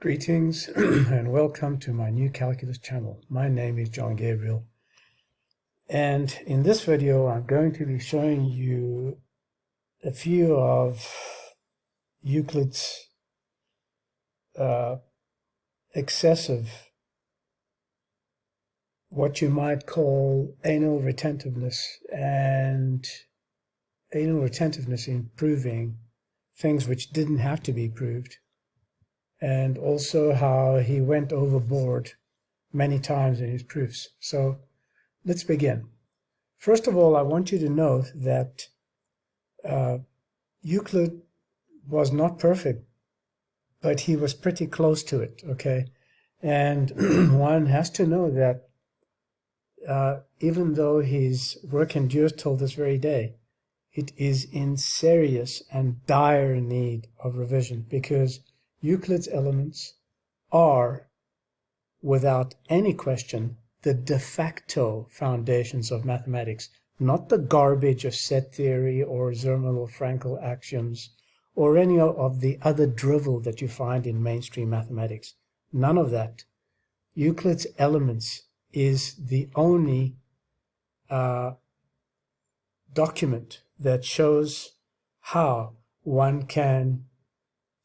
Greetings and welcome to my new calculus channel. My name is John Gabriel, and in this video I'm going to be showing you a few of Euclid's excessive, what you might call anal retentiveness, and anal retentiveness in proving things which didn't have to be proved, and also how he went overboard many times in his proofs. So let's begin. First of all, I want you to know that Euclid was not perfect, but he was pretty close to it, okay? And one has to know that even though his work endures till this very day, it is in serious and dire need of revision, because Euclid's Elements are, without any question, the de facto foundations of mathematics, not the garbage of set theory or Zermel or Frankel axioms or any of the other drivel that you find in mainstream mathematics. None of that. Euclid's Elements is the only document that shows how one can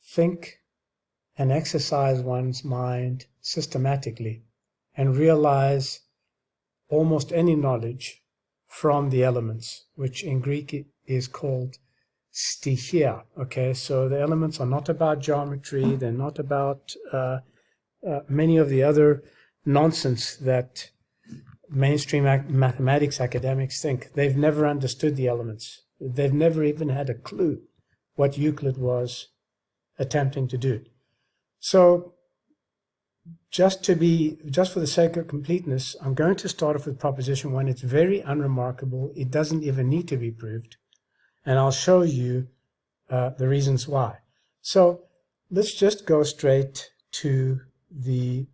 think and exercise one's mind systematically and realize almost any knowledge from the elements, which in Greek is called stihia. Okay, so the elements are not about geometry, they're not about many of the other nonsense that mainstream mathematics academics think. They've never understood the elements. They've never even had a clue what Euclid was attempting to do. So just for the sake of completeness, I'm going to start off with proposition 1. It's very unremarkable. It doesn't even need to be proved. And I'll show you the reasons why. So let's just go straight to the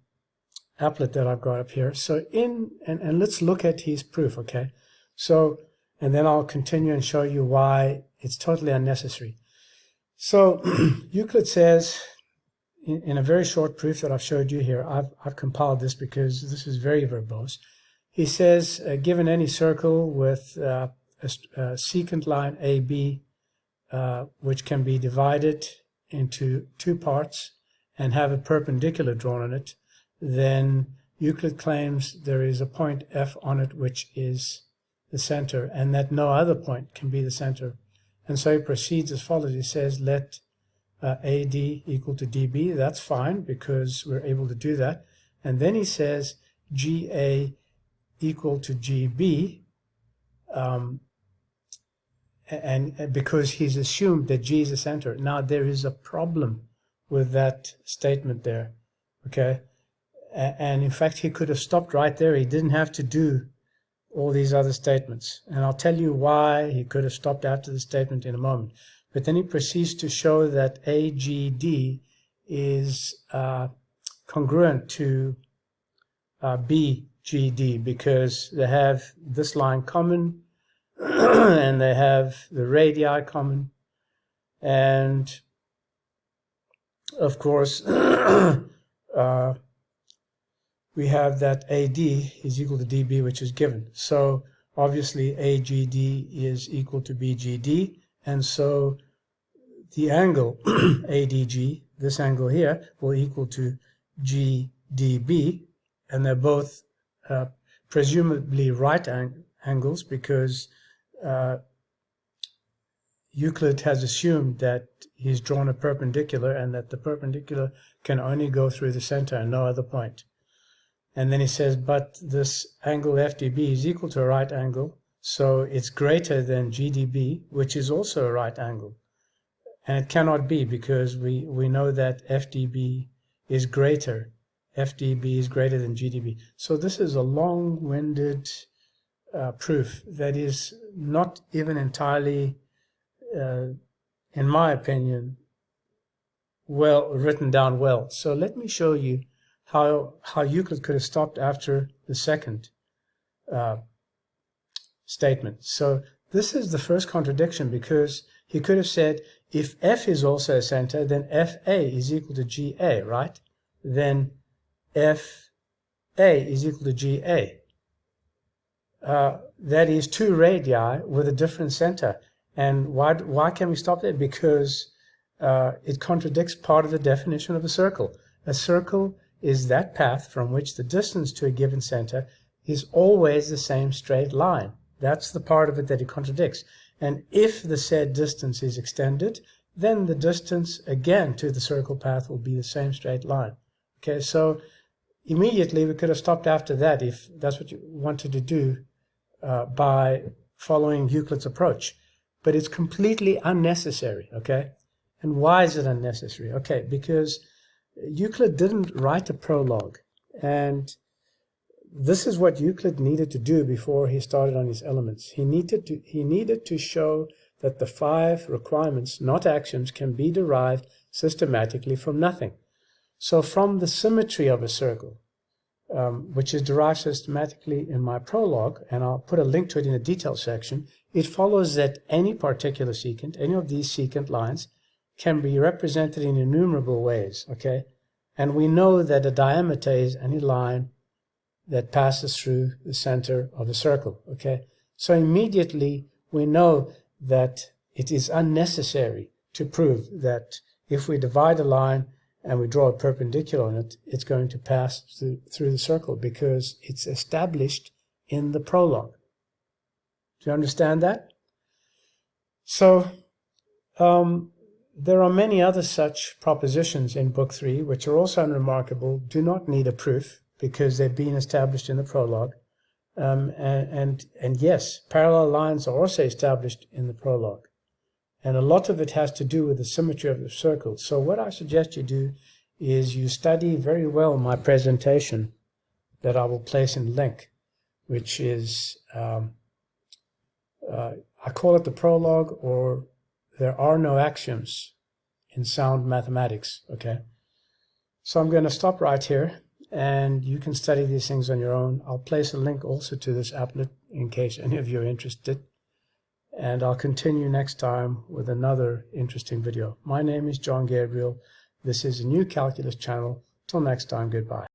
applet that I've got up here. So and let's look at his proof, okay? So, and then I'll continue and show you why it's totally unnecessary. So Euclid says, in a very short proof that I've showed you here, I've compiled this because this is very verbose. He says, given any circle with a secant line AB, which can be divided into two parts and have a perpendicular drawn on it, then Euclid claims there is a point F on it which is the center, and that no other point can be the center. And so he proceeds as follows. He says, let AD equal to DB. That's fine because we're able to do that. And then he says GA equal to GB, and because he's assumed that G is the center. Now there is a problem with that statement there, okay? And in fact, he could have stopped right there. He didn't have to do all these other statements. And I'll tell you why he could have stopped after the statement in a moment. But then he proceeds to show that AGD is congruent to BGD because they have this line common and they have the radii common. And of course, we have that AD is equal to DB, which is given. So obviously AGD is equal to BGD. And so the angle ADG, this angle here, will equal to GDB, and they're both presumably right angles because Euclid has assumed that he's drawn a perpendicular and that the perpendicular can only go through the center and no other point. And then he says, but this angle FDB is equal to a right angle, so it's greater than GDB, which is also a right angle. And it cannot be because we know that FDB is greater. FDB is greater than GDB. So this is a long-winded proof that is not even entirely, in my opinion, written down well. So let me show you how Euclid could have stopped after the second statement. So this is the first contradiction because he could have said if F is also a center, then FA is equal to GA, right? then FA is equal to GA. That is 2 radii with a different center. And why can we stop there? Because it contradicts part of the definition of a circle. A circle is that path from which the distance to a given center is always the same straight line. That's the part of it that it contradicts. And if the said distance is extended, then the distance again to the circle path will be the same straight line. Okay, so immediately we could have stopped after that if that's what you wanted to do by following Euclid's approach. But it's completely unnecessary, okay? And why is it unnecessary? Okay, because Euclid didn't write a prologue, and this is what Euclid needed to do before he started on his elements. He needed to show that the 5 requirements, not axioms, can be derived systematically from nothing. So from the symmetry of a circle, which is derived systematically in my prologue, and I'll put a link to it in the detail section, it follows that any particular secant, any of these secant lines, can be represented in innumerable ways, okay? And we know that a diameter is any line that passes through the center of a circle, okay? So immediately we know that it is unnecessary to prove that if we divide a line and we draw a perpendicular on it, it's going to pass through the circle because it's established in the prologue. Do you understand that? So there are many other such propositions in Book 3, which are also unremarkable, do not need a proof because they've been established in the prologue. And yes, parallel lines are also established in the prologue. And a lot of it has to do with the symmetry of the circle. So what I suggest you do is you study very well my presentation that I will place in link, which is, I call it the prologue, or there are no axioms in sound mathematics, okay? So I'm going to stop right here, and you can study these things on your own. I'll place a link also to this applet in case any of you are interested. And I'll continue next time with another interesting video. My name is John Gabriel. This is a new calculus channel. Till next time, goodbye.